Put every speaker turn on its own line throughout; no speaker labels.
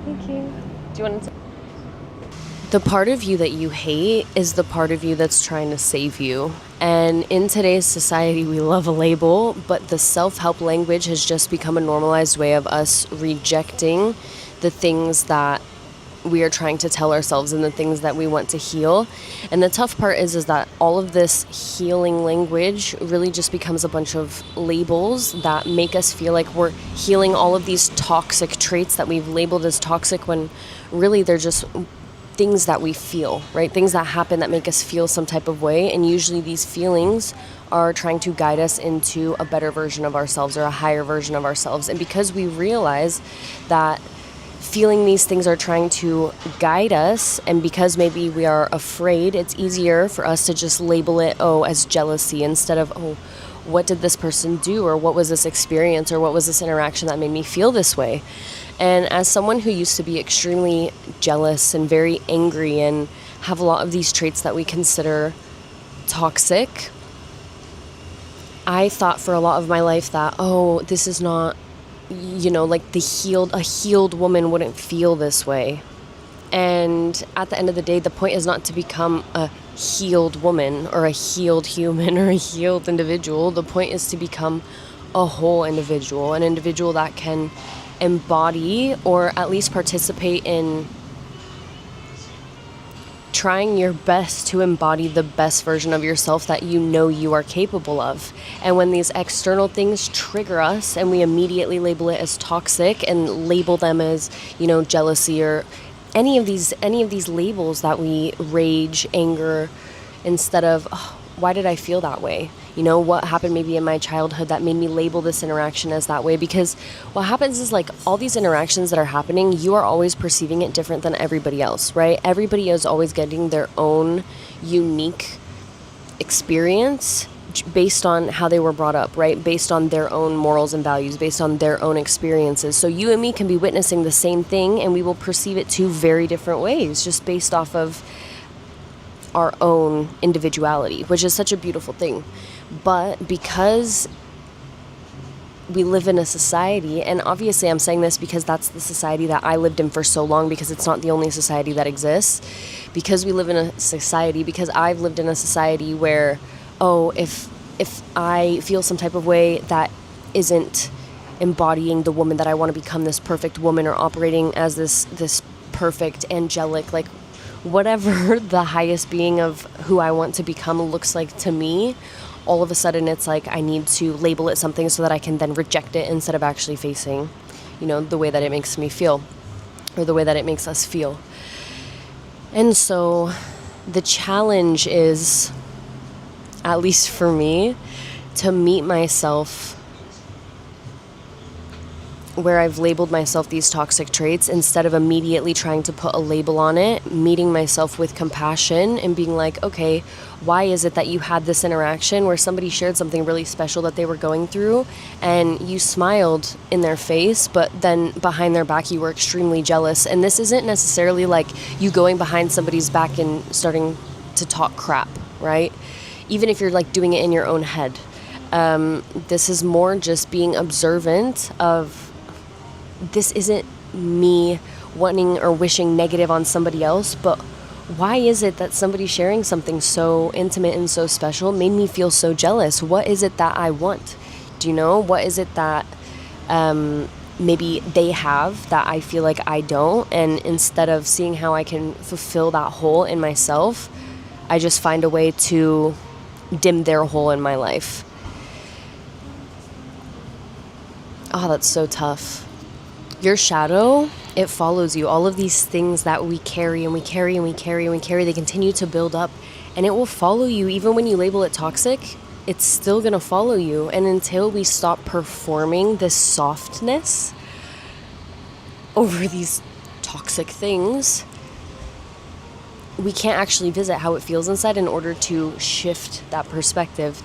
Thank you. Do you want to?
The part of you that you hate is the part of you that's trying to save you. And in today's society, we love a label, but the self-help language has just become a normalized way of us rejecting the things that we are trying to tell ourselves and the things that we want to heal. And the tough part is that all of this healing language really just becomes a bunch of labels that make us feel like we're healing all of these toxic traits that we've labeled as toxic, when really they're just things that we feel, right? Things that happen that make us feel some type of way. And usually these feelings are trying to guide us into a better version of ourselves or a higher version of ourselves. And because we realize that feeling these things are trying to guide us, and because maybe we are afraid, it's easier for us to just label it, as jealousy, instead of, what did this person do, or what was this experience, or what was this interaction that made me feel this way. And as someone who used to be extremely jealous and very angry and have a lot of these traits that we consider toxic, I thought for a lot of my life that, this is not, like a healed woman wouldn't feel this way. And at the end of the day, the point is not to become a healed woman or a healed human or a healed individual. The point is to become a whole individual, an individual that can embody or at least participate in trying your best to embody the best version of yourself that you are capable of. And when these external things trigger us and we immediately label it as toxic and label them as, jealousy or any of these labels that we rage, anger, instead of, why did I feel that way? What happened maybe in my childhood that made me label this interaction as that way? Because what happens is, like, all these interactions that are happening, you are always perceiving it different than everybody else, right? Everybody is always getting their own unique experience based on how they were brought up, right? Based on their own morals and values, based on their own experiences. So you and me can be witnessing the same thing and we will perceive it two very different ways, just based off of our own individuality, which is such a beautiful thing. But because we live in a society, and obviously I'm saying this because that's the society that I lived in for so long, because it's not the only society that exists, because we live in a society, because I've lived in a society where, if I feel some type of way that isn't embodying the woman that I want to become, this perfect woman, or operating as this perfect angelic, like whatever the highest being of who I want to become looks like to me, all of a sudden it's like I need to label it something so that I can then reject it instead of actually facing, the way that it makes me feel, or the way that it makes us feel. And so the challenge is, at least for me, to meet myself where I've labeled myself these toxic traits, instead of immediately trying to put a label on it, meeting myself with compassion and being like, okay, why is it that you had this interaction where somebody shared something really special that they were going through and you smiled in their face, but then behind their back you were extremely jealous? And this isn't necessarily like you going behind somebody's back and starting to talk crap, right? Even if you're like doing it in your own head. This is more just being observant of, this isn't me wanting or wishing negative on somebody else, but why is it that somebody sharing something so intimate and so special made me feel so jealous? What is it that I want? Do you know? What is it that maybe they have that I feel like I don't? And instead of seeing how I can fulfill that hole in myself, I just find a way to dim their hole in my life. Oh, that's so tough. Your shadow, it follows you. All of these things that we carry and we carry and we carry and we carry, they continue to build up, and it will follow you. Even when you label it toxic, it's still going to follow you. And until we stop performing this softness over these toxic things, we can't actually visit how it feels inside in order to shift that perspective.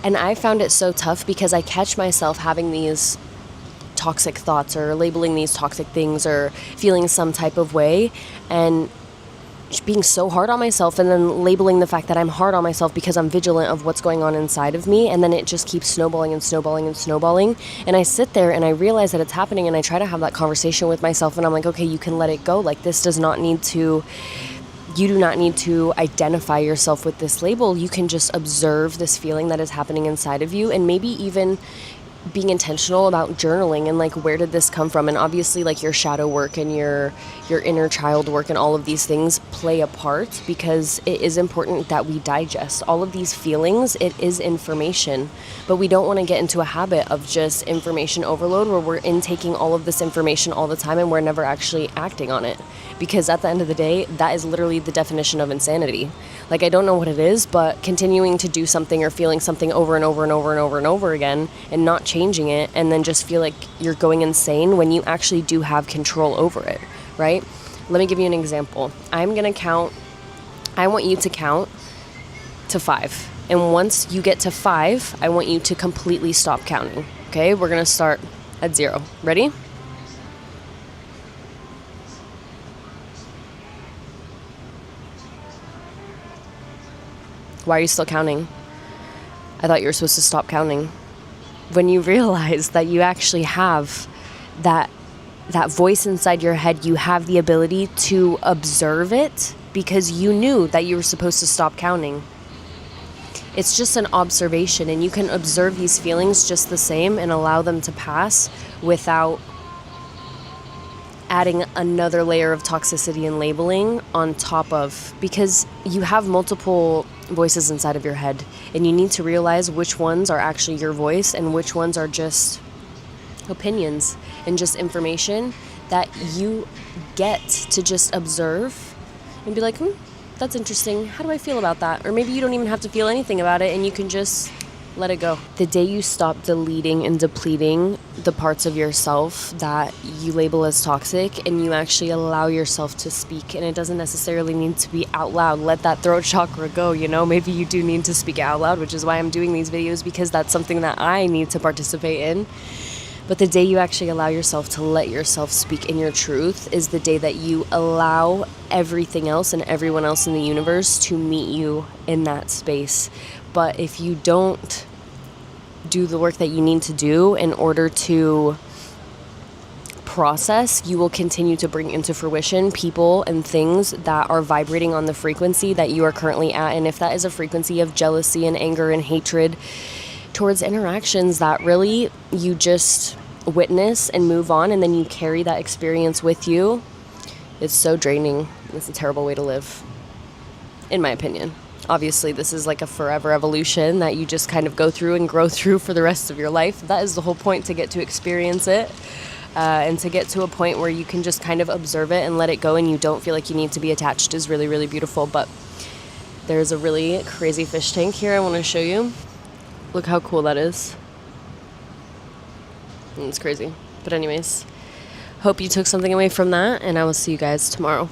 And I found it so tough because I catch myself having these toxic thoughts or labeling these toxic things or feeling some type of way, and being so hard on myself, and then labeling the fact that I'm hard on myself because I'm vigilant of what's going on inside of me, and then it just keeps snowballing and snowballing and snowballing. And I sit there and I realize that it's happening, and I try to have that conversation with myself, and I'm like, okay, you can let it go. Like, this does not need to, you do not need to identify yourself with this label. You can just observe this feeling that is happening inside of you, and maybe even being intentional about journaling and like, where did this come from? And obviously, like, your shadow work and your inner child work and all of these things play a part, because it is important that we digest all of these feelings. It is information, but we don't want to get into a habit of just information overload where we're intaking all of this information all the time and we're never actually acting on it. Because at the end of the day, that is literally the definition of insanity. Like, I don't know what it is, but continuing to do something or feeling something over and over and over and over and over again and not changing it, and then just feel like you're going insane when you actually do have control over it, right? Let me give you an example. I want you to count to 5. And once you get to 5, I want you to completely stop counting. Okay, we're going to start at 0. Ready? Why are you still counting? I thought you were supposed to stop counting. When you realize that you actually have that voice inside your head, you have the ability to observe it because you knew that you were supposed to stop counting. It's just an observation, and you can observe these feelings just the same and allow them to pass without adding another layer of toxicity and labeling on top of, because you have multiple voices inside of your head, and you need to realize which ones are actually your voice and which ones are just opinions and just information that you get to just observe and be like, that's interesting. How do I feel about that? Or maybe you don't even have to feel anything about it, and you can just let it go. The day you stop deleting and depleting the parts of yourself that you label as toxic, and you actually allow yourself to speak, and it doesn't necessarily need to be out loud. Let that throat chakra go, Maybe you do need to speak out loud, which is why I'm doing these videos, because that's something that I need to participate in. But the day you actually allow yourself to let yourself speak in your truth is the day that you allow everything else and everyone else in the universe to meet you in that space. But if you don't do the work that you need to do in order to process, you will continue to bring into fruition people and things that are vibrating on the frequency that you are currently at. And if that is a frequency of jealousy and anger and hatred towards interactions that really you just witness and move on, and then you carry that experience with you, it's so draining. It's a terrible way to live, in my opinion. Obviously, this is like a forever evolution that you just kind of go through and grow through for the rest of your life. That is the whole point, to get to experience it, and to get to a point where you can just kind of observe it and let it go, and you don't feel like you need to be attached, is really, really beautiful. But there's a really crazy fish tank here I want to show you. Look how cool that is. It's crazy. But anyways, hope you took something away from that, and I will see you guys tomorrow.